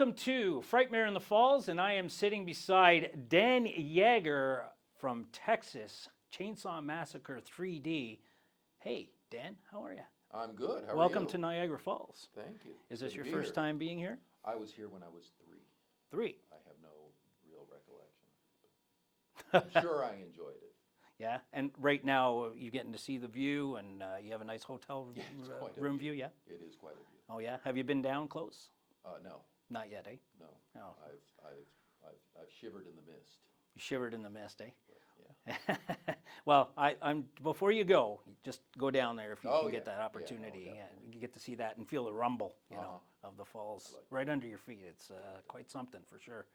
Welcome to Frightmare in the Falls, and I am sitting beside Dan Yeager from Texas Chainsaw Massacre 3D. Hey, Dan, how are you? I'm good. How are you? Welcome to Niagara Falls. Thank you. Is this Good your to be first here. time being here? I was here when I was 3. 3. I have no real recollection. I'm sure I enjoyed it. Yeah, and right now you're getting to see the view, and you have a nice hotel Yeah, it's quite a room view. view, yeah? It is quite a view. Oh, yeah? Have you been down close? No, Not yet, eh? no. Oh. I've shivered in the mist. You shivered in the mist, eh? But, yeah. Well, I'm before you go, just go down there if you Oh, can yeah. get that opportunity. Yeah, no, Yeah, definitely. you get to see that and feel the rumble, Uh-huh. of the falls I like right under your feet. It's quite something for sure.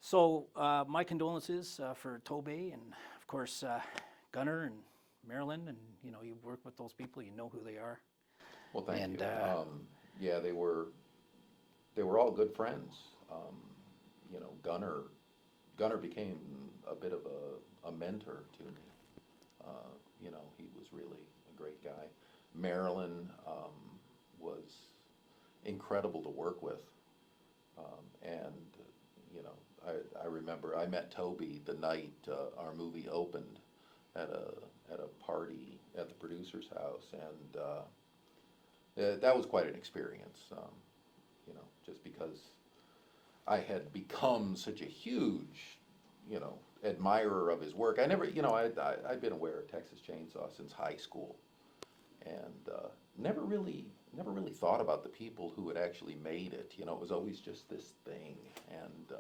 So my condolences for Tobey and of course Gunnar and Marilyn, and you work with those people, you know who they are. Well, thank And, you. Yeah, they were all good friends. Gunnar became a bit of a mentor to me. He was really a great guy. Marilyn was incredible to work with. I remember I met Toby the night our movie opened at a party at the producer's house, and that was quite an experience. Just because I had become such a huge, admirer of his work. I never, I'd been aware of Texas Chainsaw since high school, and never really thought about the people who had actually made it. It was always just this thing, and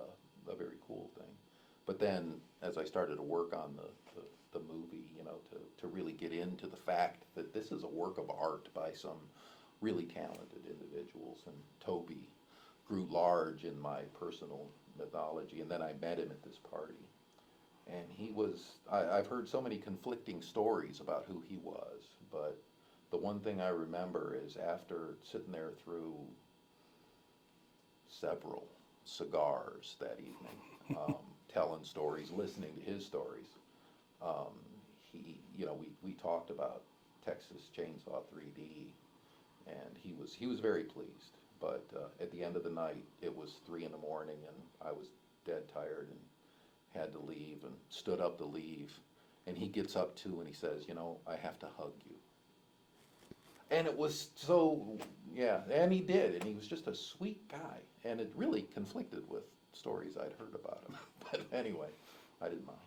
a very cool thing. But then, as I started to work on the movie, to really get into the fact that this is a work of art by some really talented individuals, and Toby grew large in my personal mythology, and then I met him at this party. And he was, I've heard so many conflicting stories about who he was, but the one thing I remember is after sitting there through several cigars that evening, telling stories, listening to his stories, we talked about Texas Chainsaw 3D, and he was very pleased. But at the end of the night, it was 3 in the morning, and I was dead tired and had to leave, and stood up to leave. And he gets up too, and he says, I have to hug you. And it was so, yeah, and he did, and he was just a sweet guy. And it really conflicted with stories I'd heard about him. But anyway, I didn't mind.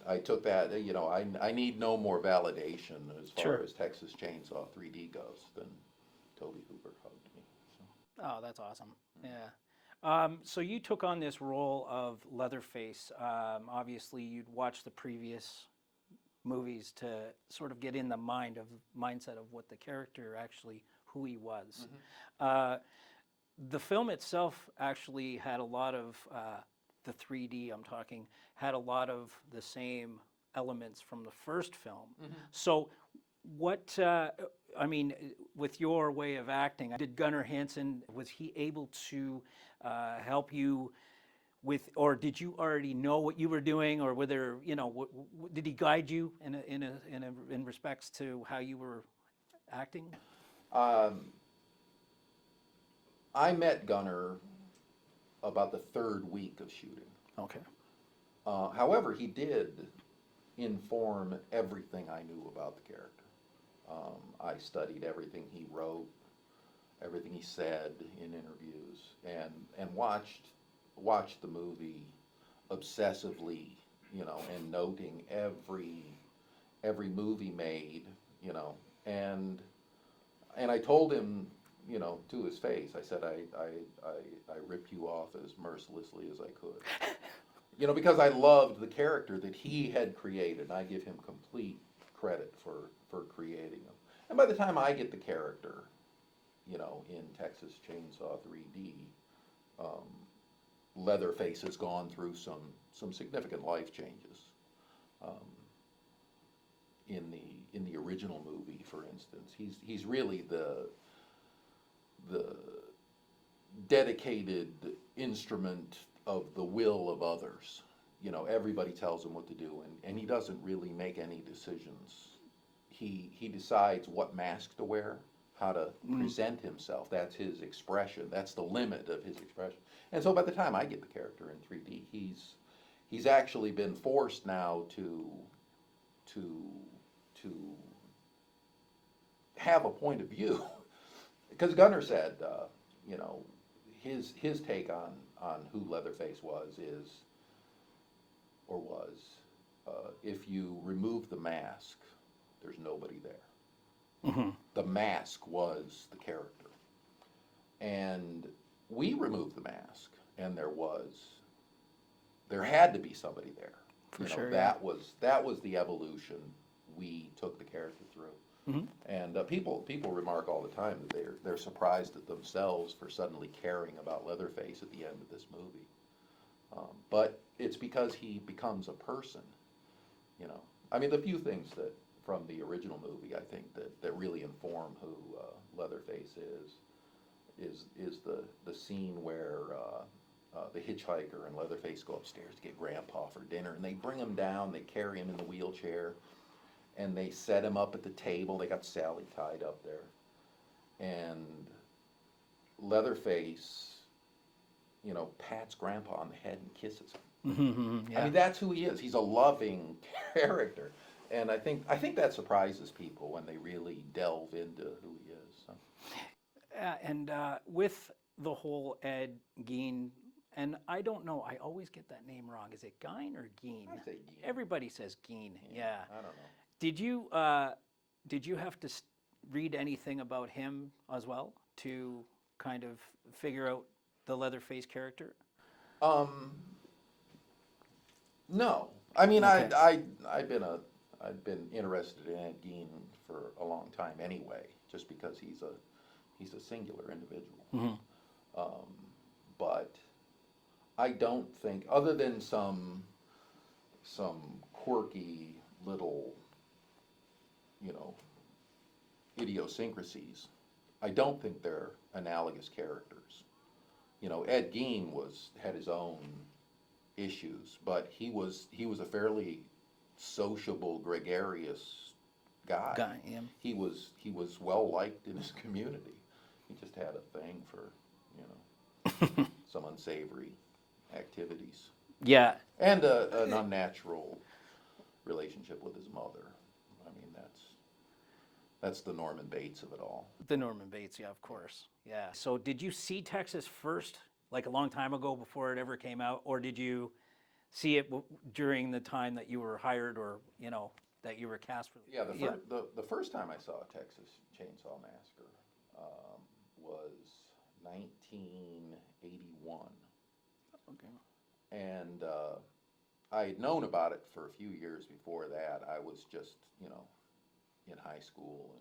I took that, I need no more validation as far Sure. as Texas Chainsaw 3D goes than Toby Hooper hugged me. So. Oh, that's awesome. Yeah. So you took on this role of Leatherface. Obviously, you'd watched the previous movies to sort of get in the mindset of what the character actually, who he was. Mm-hmm. The film itself actually had a lot of, the 3D I'm talking, had a lot of the same elements from the first film. Mm-hmm. So what, with your way of acting, did Gunnar Hansen, was he able to help you with, or did you already know what you were doing, or were there, did he guide you in respects to how you were acting? I met Gunnar about the 3rd week of shooting. Okay. However, he did inform everything I knew about the character. I studied everything he wrote, everything he said in interviews, and watched the movie obsessively, and noting every movie made, and I told him, to his face, I said I ripped you off as mercilessly as I could. Because I loved the character that he had created. I give him complete credit for creating him. And by the time I get the character, in Texas Chainsaw 3D, Leatherface has gone through some significant life changes. In the original movie, for instance, he's really the dedicated instrument of the will of others. Everybody tells him what to do, and he doesn't really make any decisions. He decides what mask to wear, present himself. That's his expression. That's the limit of his expression. And so by the time I get the character in 3D, he's actually been forced now to have a point of view. Because Gunnar said, you know, his take on who Leatherface was if you remove the mask, there's nobody there. Mm-hmm. The mask was the character. And we removed the mask, and there had to be somebody there. For you know, sure, that was the evolution we took the character through. Mm-hmm. And people remark all the time that they're surprised at themselves for suddenly caring about Leatherface at the end of this movie. But it's because he becomes a person. You know, I mean, the few things that from the original movie I think that really inform who Leatherface is the scene where the hitchhiker and Leatherface go upstairs to get Grandpa for dinner, and they bring him down, they carry him in the wheelchair, and they set him up at the table. They got Sally tied up there, and Leatherface, you know, pats Grandpa on the head and kisses him. Mm-hmm. Yeah. I mean, that's who he is. He's a loving character, and I think that surprises people when they really delve into who he is. So. And with the whole Ed Gein, and I don't know, I always get that name wrong. Is it Gein or Gein? I say Gein. Everybody says Gein. Yeah. I don't know. Did you have to read anything about him as well to kind of figure out the Leatherface character? No. I mean, Okay. I've been interested in Ed Gein for a long time anyway, just because he's a singular individual. Mm-hmm. But I don't think, other than some quirky little, you know, idiosyncrasies, I don't think they're analogous characters. You know, Ed Gein had his own issues, but he was a fairly sociable, gregarious guy. Yeah. He was well liked in his community. He just had a thing for, you know, some unsavory activities. Yeah. And an unnatural relationship with his mother. I mean, that's the Norman Bates of it all. The Norman Bates, yeah, of course. Yeah. So did you see Texas first, like a long time ago before it ever came out, or did you see it during the time that you were hired, or, you know, that you were cast for? Yeah, the first time I saw Texas Chainsaw Massacre was 1981. Okay. And I had known about it for a few years before that. I was just, you know, in high school,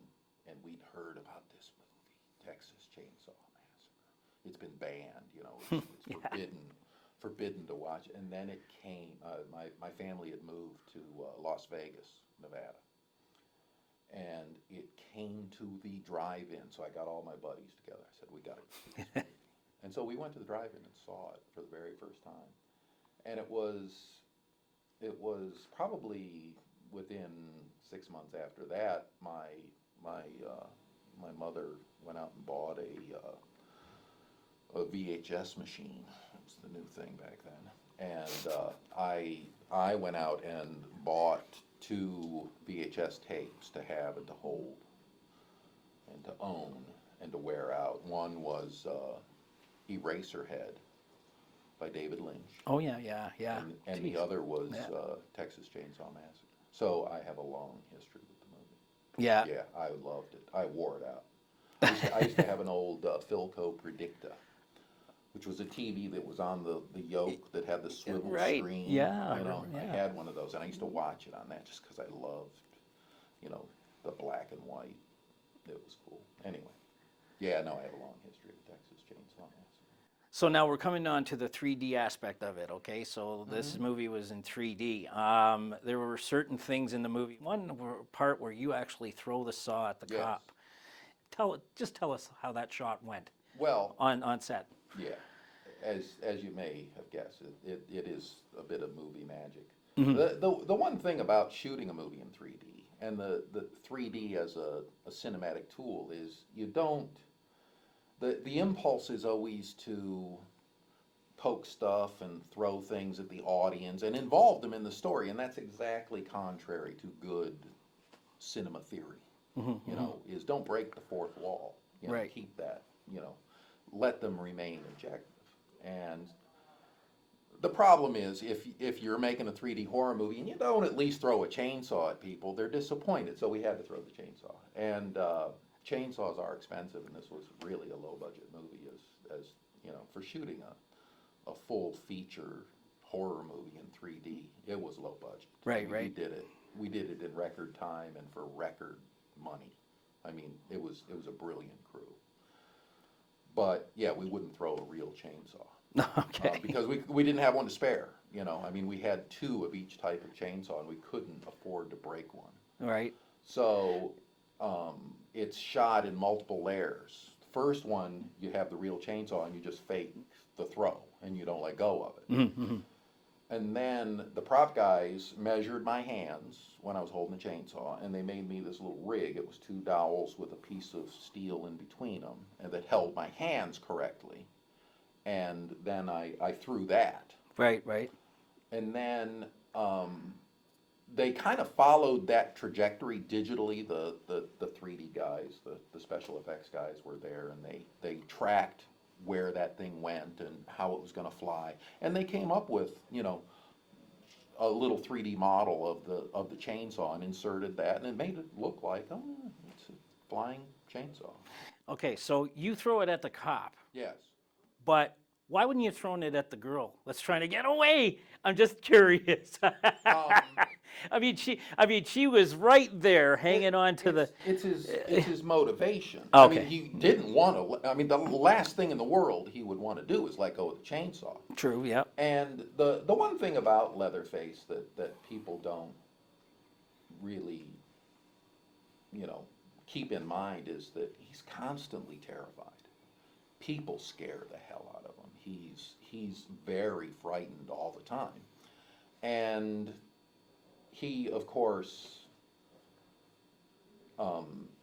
and we'd heard about this movie, Texas Chainsaw Massacre. It's been banned, you know, it's Yeah. forbidden to watch. And then it came, my family had moved to Las Vegas, Nevada. And it came to the drive-in, so I got all my buddies together. I said, we got to see this movie. And so we went to the drive-in and saw it for the very first time. And it was probably within 6 months after that, my mother went out and bought a VHS machine. It was the new thing back then. And I went out and bought 2 VHS tapes to have and to hold and to own and to wear out. One was Eraserhead by David Lynch. Oh, yeah. And the other was Texas Chainsaw Massacre. So I have a long history with the movie. Yeah. Yeah, I loved it. I wore it out. I used to have an old Philco Predicta, which was a TV that was on the yoke that had the swivel Right. screen. Yeah, You know, yeah. I had one of those, and I used to watch it on that just because I loved, you know, the black and white. It was cool. Anyway, yeah, no, I have a long history with Texas Chainsaw Massacre. So now we're coming on to the 3D aspect of it, okay? So this movie was in 3D. There were certain things in the movie. One part where you actually throw the saw at the Yes. cop. Just tell us how that shot went Well, on set. yeah, as you may have guessed, it is a bit of movie magic. Mm-hmm. The one thing about shooting a movie in 3D, and the 3D as a cinematic tool is you don't, the impulse is always to poke stuff and throw things at the audience and involve them in the story, and that's exactly contrary to good cinema theory. You know, is don't break the fourth wall. You know, Right. keep that, you know, let them remain objective. And the problem is if you're making a 3D horror movie and you don't at least throw a chainsaw at people, they're disappointed. So we had to throw the chainsaw. And chainsaws are expensive, and this was really a low budget movie as you know, for shooting a full feature horror movie in 3D. It was low budget. Right, I mean, right. We did it in record time and for record money. I mean, it was a brilliant crew. But yeah, we wouldn't throw a real chainsaw. Okay. Because we didn't have one to spare. You know, I mean, we had 2 of each type of chainsaw, and we couldn't afford to break one. Right. So it's shot in multiple layers. First one, you have the real chainsaw, and you just fake the throw, and you don't let go of it. Mm-hmm. And then the prop guys measured my hands when I was holding the chainsaw, and they made me this little rig. It was 2 dowels with a piece of steel in between them, and that held my hands correctly. And then I threw that. Right, right. And then they kind of followed that trajectory digitally. The 3D guys, the special effects guys were there, and they tracked where that thing went and how it was going to fly. And they came up with, you know, a little 3D model of the chainsaw and inserted that, and it made it look like, oh, it's a flying chainsaw. Okay, so you throw it at the cop, Yes. but why wouldn't you have thrown it at the girl that's trying to get away? I'm just curious. I mean, she was right there, hanging on to the. It's his motivation. Okay. I mean, he didn't want to. I mean, the last thing in the world he would want to do is let go of the chainsaw. True. Yeah. And the one thing about Leatherface that people don't really, you know, keep in mind is that he's constantly terrified. People scare the hell out of him. He's very frightened all the time. And he, of course,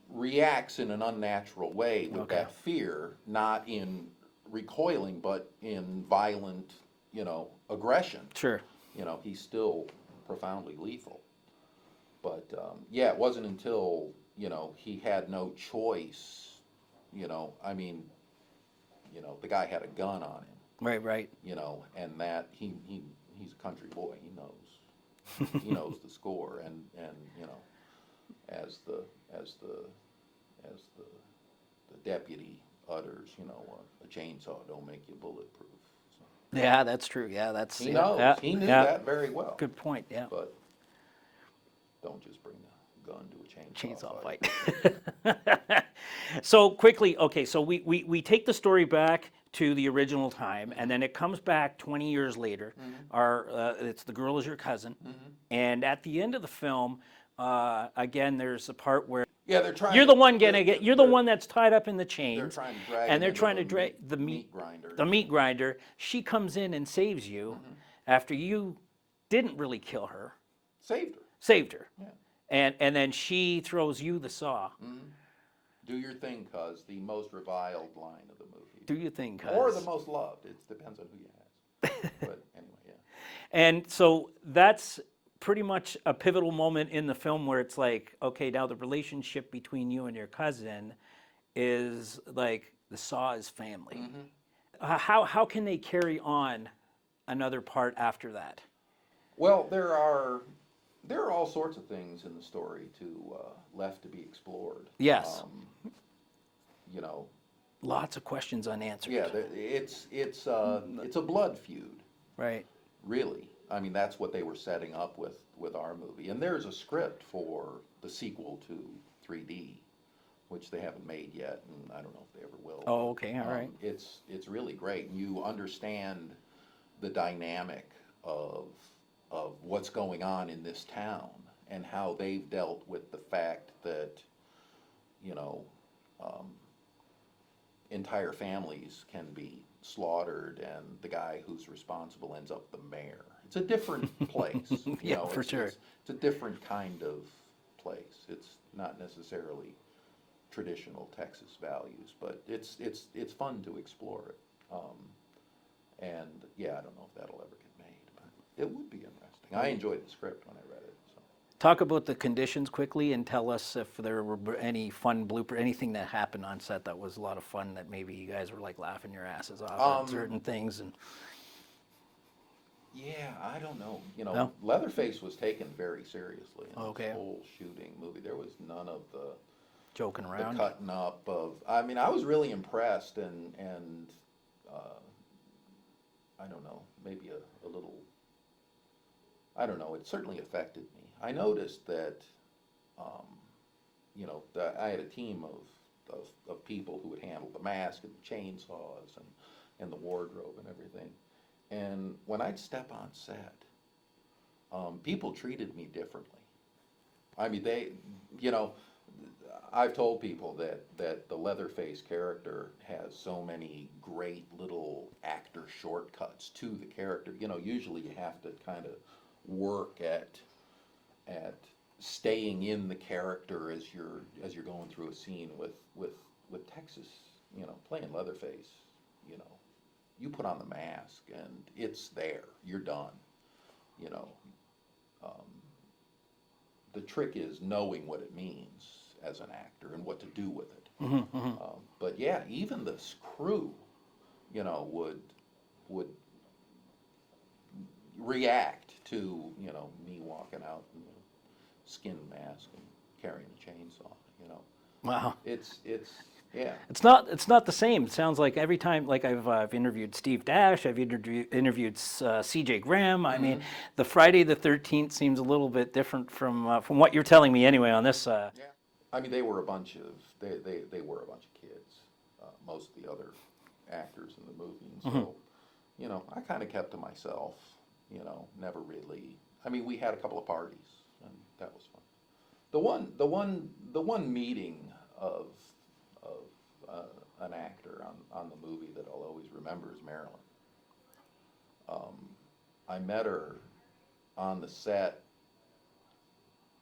reacts in an unnatural way with Okay. that fear, not in recoiling, but in violent, you know, aggression. Sure. You know, he's still profoundly lethal. But yeah, it wasn't until, you know, he had no choice, you know, I mean, you know, the guy had a gun on him. Right, right. You know, and that he's a country boy. He knows the score, and you know, as the deputy utters, you know, a chainsaw don't make you bulletproof. So Yeah, that's true. Yeah, that's. he yeah, knows. yeah, He knew yeah. that very well. Good point. Yeah. But don't just bring a gun to a Chainsaw fight. So quickly, okay, so we take the story back to the original time, and then it comes back 20 years later. It's the girl is your cousin, and at the end of the film, again, there's a part where Yeah, they're trying. you're the one you're the one that's tied up in the They're chains, trying to drag. and him they're into trying to drag the meat grinder. The meat grinder. She comes in and saves you after you didn't really kill her, Saved her. saved her, Yeah. and then she throws you the saw. Do your thing, cuz the most reviled line of the movie. Do you think? Or the most loved. It depends on who you ask. But anyway, yeah. And so that's pretty much a pivotal moment in the film where it's like, okay, now the relationship between you and your cousin is like the Saw is family. How can they carry on another part after that? Well, there are all sorts of things in the story left to be explored. Yes. You know, Lots of questions unanswered. yeah, it's a blood feud, Right. really. I mean, that's what they were setting up with our movie. And there's a script for the sequel to 3D, which they haven't made yet, and I don't know if they ever will. Oh, okay, all right. It's really great. You understand the dynamic of what's going on in this town and how they've dealt with the fact that, you know, entire families can be slaughtered, and the guy who's responsible ends up the mayor. It's a different place. You Yeah, know, for sure. It's a different kind of place. It's not necessarily traditional Texas values, but it's fun to explore it. And yeah, I don't know if that'll ever get made, but it would be interesting. I enjoyed the script when I read it. So. Talk about the conditions quickly and tell us if there were any fun blooper, anything that happened on set that was a lot of fun that maybe you guys were like laughing your asses off at certain things. And Yeah, I don't know. You know, No? Leatherface was taken very seriously in Okay. this whole shooting movie. There was none of the joking around. cutting up of. I mean, I was really impressed, and I don't know, maybe a little. I don't know. It certainly affected me. I noticed that, you know, I had a team of people who would handle the mask and the chainsaws and the wardrobe and everything. And when I'd step on set, people treated me differently. I mean, you know, I've told people that the Leatherface character has so many great little actor shortcuts to the character. You know, usually you have to kind of work at staying in the character as you're going through a scene with Texas. You know, playing Leatherface. You know, you put on the mask and it's there. You're done. You know, the trick is knowing what it means as an actor and what to do with it. But yeah, even this crew, you know, would react to, you know, me walking out in a skin mask and carrying a chainsaw. You know, Wow. it's yeah. It's not the same. It sounds like every time, like I've interviewed Steve Dash, I've interviewed C.J. Graham. I mean, the Friday the 13th seems a little bit different from what you're telling me anyway on this. Yeah. I mean, they were a bunch of kids. Most of the other actors in the movie, and so you know, I kind of kept to myself. You know, never really. I mean, we had a couple of parties, and that was fun. The one meeting of an actor on the movie that I'll always remember is Marilyn. I met her on the set.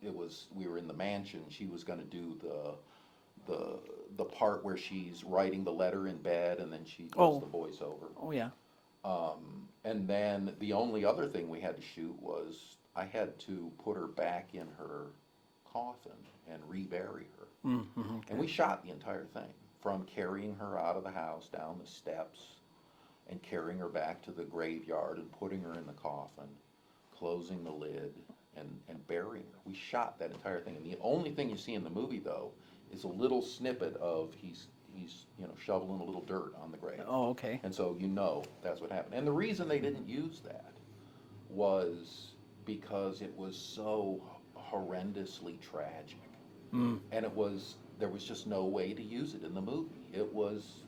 We were in the mansion. She was going to do the part where she's writing the letter in bed, and then she does the voiceover. Oh yeah. And then the only other thing we had to shoot was I had to put her back in her coffin and rebury her. Okay. And we shot the entire thing, from carrying her out of the house down the steps and carrying her back to the graveyard and putting her in the coffin, closing the lid and burying her. We shot that entire thing. And the only thing you see in the movie, though, is a little snippet of he's you know, shoveling a little dirt on the grave. Oh, okay. And so you know that's what happened. And the reason they didn't use that was because it was so horrendously tragic. And there was just no way to use it in the movie. It was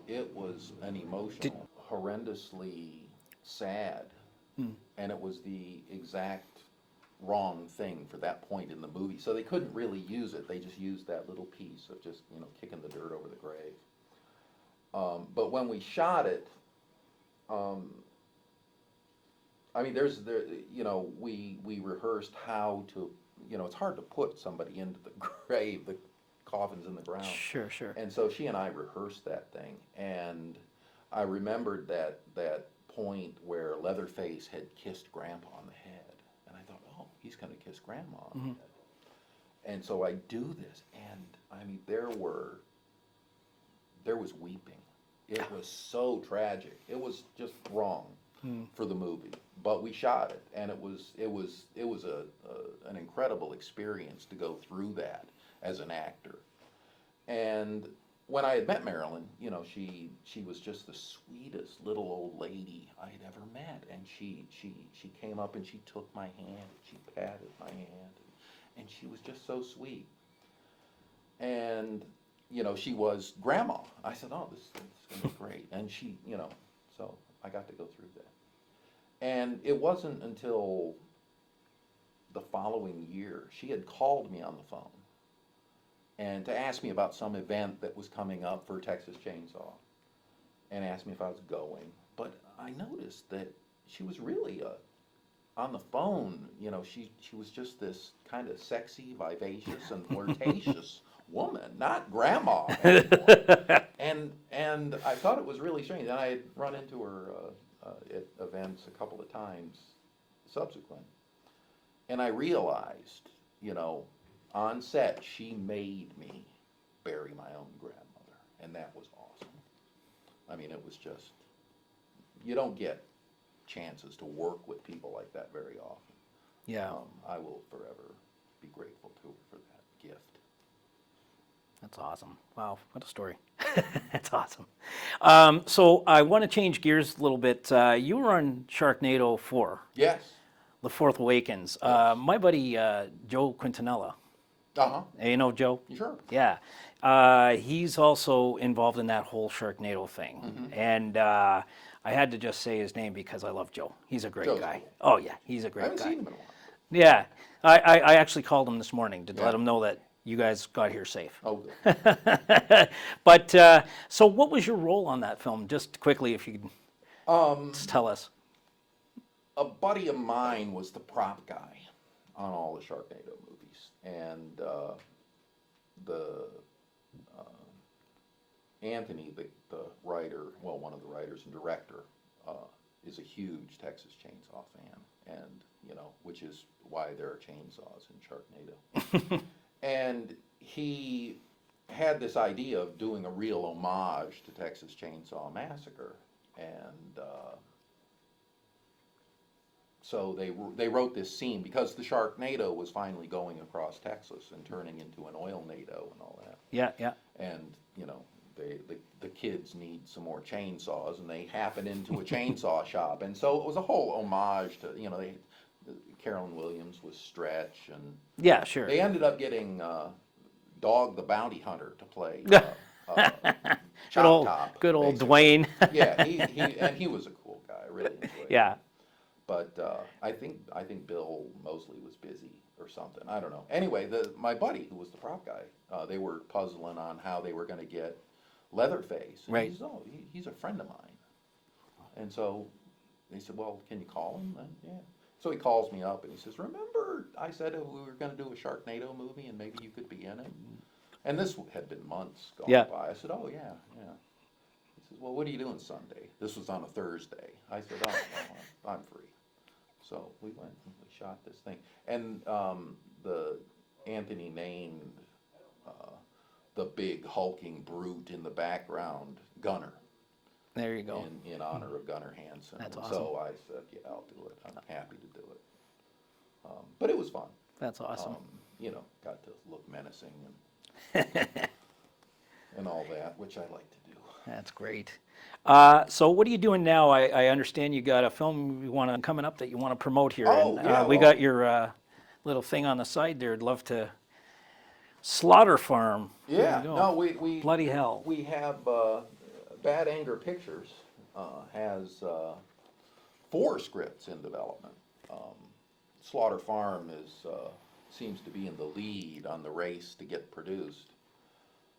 an emotional, horrendously sad, and it was the exact wrong thing for that point in the movie. So they couldn't really use it. They just used that little piece of just, you know, kicking the dirt over the grave. But when we shot it, I mean, you know, we rehearsed how to, you know, it's hard to put somebody into the grave. The coffin's in the ground. Sure. And so she and I rehearsed that thing, and I remembered that point where Leatherface had kissed Grandpa on the head, and I thought, oh, he's going to kiss Grandma on the head. And so I do this, and I mean, there was weeping. It was so tragic. It was just wrong for the movie, but we shot it, and it was an incredible experience to go through that as an actor. And when I had met Marilyn, you know, she was just the sweetest little old lady I had ever met, and she came up and she took my hand, she patted my hand, and she was just so sweet. And you know, she was Grandma. I said, oh, this is gonna be great. And she, you know, so I got to go through that. And it wasn't until the following year, she had called me on the phone and to ask me about some event that was coming up for Texas Chainsaw, and asked me if I was going. But I noticed that she was really on the phone, you know, she was just this kind of sexy, vivacious, and flirtatious woman, not grandma anymore. And I thought it was really strange. And I had run into her at events a couple of times subsequent. And I realized, you know, on set, she made me bury my own grandmother. And that was awesome. I mean, it was just, you don't get chances to work with people like that very often. Yeah. I will forever be grateful to her for that gift. That's awesome. Wow, what a story. That's awesome. So I want to change gears a little bit. You were on Sharknado 4, Yes. The Fourth Awakens. Yes. My buddy Joe Quintanilla, Uh-huh. you know Joe? Sure. Yeah. He's also involved in that whole Sharknado thing. Mm-hmm. And I had to just say his name because I love Joe. He's a great Joe's guy. cool. Oh, yeah, he's a I great haven't guy. seen him in a while. Yeah. I actually called him this morning to Yeah. let him know that you guys got here safe. Oh, good. But so, what was your role on that film? Just quickly, if you could just tell us. A buddy of mine was the prop guy on all the Sharknado movies, and the Anthony, the writer, well, one of the writers and director, is a huge Texas Chainsaw fan, and you know, which is why there are chainsaws in Sharknado. And he had this idea of doing a real homage to Texas Chainsaw Massacre, and so they wrote this scene because the Sharknado was finally going across Texas and turning into an oil NATO and all that. Yeah, yeah. And you know, the kids need some more chainsaws, and they happen into a chainsaw shop, and so it was a whole homage to, you know, Carolyn Williams was Stretch, and Yeah, sure. they ended up getting Dog the Bounty Hunter to play Chop Top. Good old basically. Dwayne. Yeah, he was a cool guy. I really enjoyed Yeah. him. But I think Bill Mosley was busy or something. I don't know. Anyway, my buddy who was the prop guy, they were puzzling on how they were going to get Leatherface. And Right. he says, "Oh, he's a friend of mine." And so they said, "Well, can you call him?" And yeah. So he calls me up and he says, "Remember I said we were going to do a Sharknado movie and maybe you could be in it?" And this had been months gone by. I said, "Oh, yeah, yeah." He says, "Well, what are you doing Sunday?" This was on a Thursday. I said, "Oh, well, I'm free." So we went and we shot this thing. And the Anthony named the big hulking brute in the background Gunner. There you go. In honor of Gunnar Hansen. That's And awesome. so I said, "Yeah, I'll do it. I'm happy to do it." But it was fun. That's awesome. You know, got to look menacing and all that, which I like to do. That's great. So what are you doing now? I understand you got a film you want coming up that you want to promote here. Oh, and, yeah, we well- got your little thing on the side there. I'd love to. Slaughter Farm. There Yeah, you go. no, we Bloody hell. We have Bad Anger Pictures has 4 scripts in development. Slaughter Farm seems to be in the lead on the race to get produced,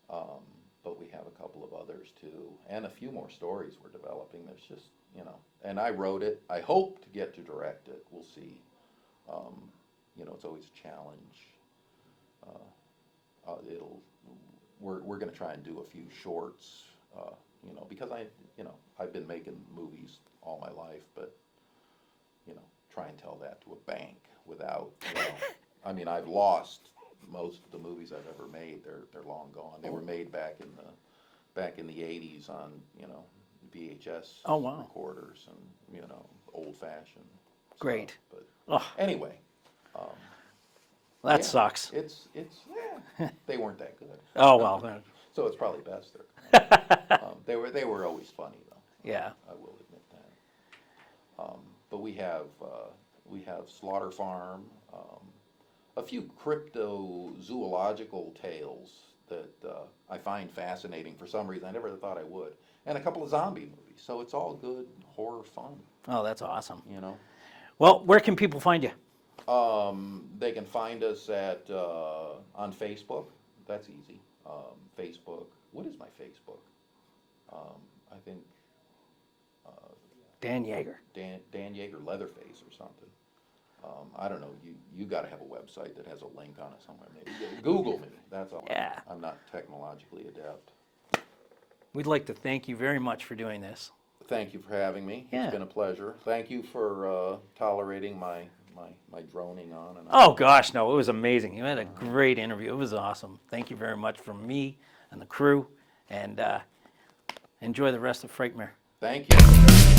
but we have a couple of others too, and a few more stories we're developing. There's just, you know, and I wrote it. I hope to get to direct it. We'll see. You know, it's always a challenge. We're going to try and do a few shorts, you know, because I've been making movies all my life, but, you know, try and tell that to a bank without, you know, I mean, I've lost most of the movies I've ever made. They're long gone. They were made back in the 80s on, you know, VHS Oh, wow. recorders and, you know, old fashioned. Great. But Oh, anyway. that Yeah, sucks. It's they weren't that good. Oh, well. So it's probably best they were always funny though. Yeah. I will admit that. But we have Slaughter Farm, a few cryptozoological tales that I find fascinating for some reason. I never thought I would, and a couple of zombie movies. So it's all good horror fun, Oh, that's awesome. you know. Well, where can people find you? They can find us on Facebook. That's easy. Facebook. What is my Facebook? I think Dan Yeager. Dan Yeager Leatherface or something. I don't know, you gotta have a website that has a link on it somewhere, maybe. Google me, that's all. Yeah. I'm not technologically adept. We'd like to thank you very much for doing this. Thank you for having me. Yeah. It's been a pleasure. Thank you for tolerating my droning on and on. Oh gosh, no, it was amazing. You had a great interview. It was awesome. Thank you very much from me and the crew, and enjoy the rest of Frightmare. Thank you.